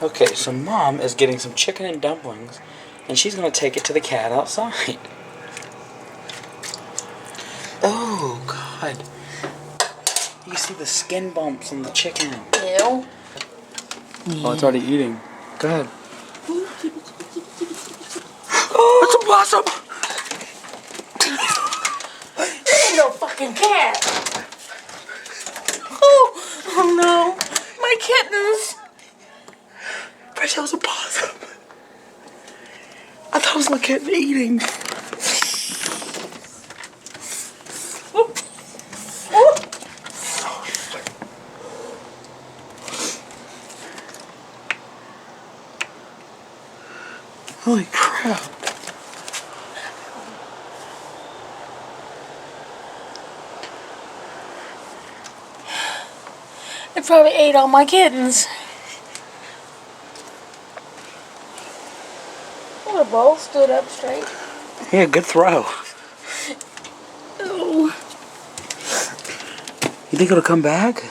Okay, so Mom is getting some chicken and dumplings, and she's gonna take it to the cat outside. Oh, God. You can see the skin bumps on the chicken. Ew. Oh, it's already eating. Go ahead. Oh, it's a blossom! There ain't no fucking cat. Oh no. My kittens. Bitch, that was a possum. I thought it was my kitten eating. Holy crap. It probably ate all my kittens. Oh, the bowl stood up straight. Yeah, good throw. Oh. You think it'll come back?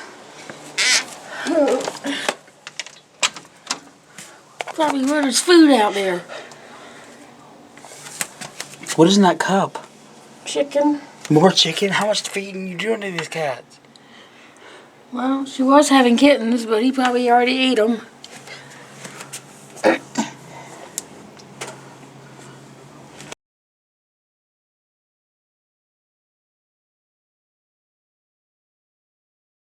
Probably running food out there. What is in that cup? Chicken. More chicken? How much feeding you doing to these cats? Well, she was having kittens, but he probably already ate them.